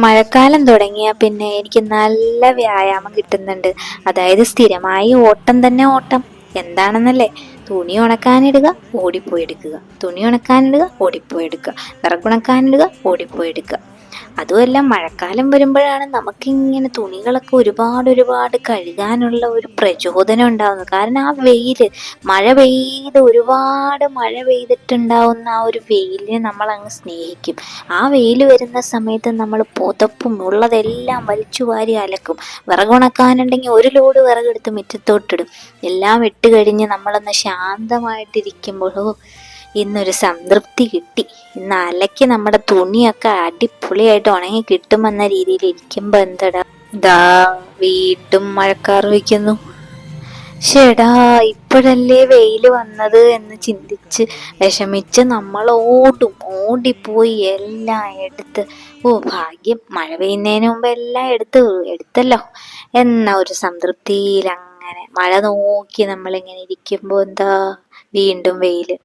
മഴക്കാലം തുടങ്ങിയാൽ പിന്നെ എനിക്ക് നല്ല വ്യായാമം കിട്ടുന്നുണ്ട്. അതായത് സ്ഥിരമായി ഓട്ടം തന്നെ ഓട്ടം. എന്താണെന്നല്ലേ? തുണി ഉണക്കാനിടുക, ഓടിപ്പോയി എടുക്കുക. തുണി ഉണക്കാനിടുക, ഓടിപ്പോയി എടുക്കുക. വിറകുണക്കാനിടുക, ഓടിപ്പോയി എടുക്കുക. അതുമല്ല, മഴക്കാലം വരുമ്പോഴാണ് നമുക്കിങ്ങനെ തുണികളൊക്കെ ഒരുപാട് കഴുകാനുള്ള ഒരു പ്രചോദനം ഉണ്ടാകുന്നത്. കാരണം ആ വെയില്, ഒരുപാട് മഴ പെയ്തിട്ടുണ്ടാവുന്ന ആ ഒരു വെയിലിനെ നമ്മൾ അങ്ങ് സ്നേഹിക്കും. ആ വെയിൽ വരുന്ന സമയത്ത് നമ്മൾ പുതപ്പും ഉള്ളതെല്ലാം വലിച്ചു വാരി അലക്കും. വിറകുണക്കാനുണ്ടെങ്കിൽ ഒരു ലോഡ് വിറകെടുത്ത് മുറ്റത്തോട്ടിടും. എല്ലാം ഇട്ട് കഴിഞ്ഞ് നമ്മളൊന്ന് ശാന്തമായിട്ടിരിക്കുമ്പോൾ ഇന്നൊരു സംതൃപ്തി കിട്ടി. ഇന്ന് അലക്കി നമ്മുടെ തുണിയൊക്കെ അടിപൊളിയായിട്ട് ഉണങ്ങി കിട്ടുമെന്ന രീതിയിൽ ഇരിക്കുമ്പോ എന്തടാ, ദാ വീണ്ടും മഴക്കാർ വയ്ക്കുന്നു. ഷേടാ, ഇപ്പോഴല്ലേ വെയില് വന്നത് എന്ന് ചിന്തിച്ച് വിഷമിച്ച് നമ്മൾ ഓടിപ്പോയി എല്ലാം എടുത്ത്. ഭാഗ്യം, മഴ പെയ്യുന്നതിന് മുമ്പ് എല്ലാം എടുത്തല്ലോ എന്ന ഒരു സംതൃപ്തിയിൽ അങ്ങനെ മഴ നോക്കി നമ്മളിങ്ങനെ ഇരിക്കുമ്പോ എന്താ, വീണ്ടും വെയില്.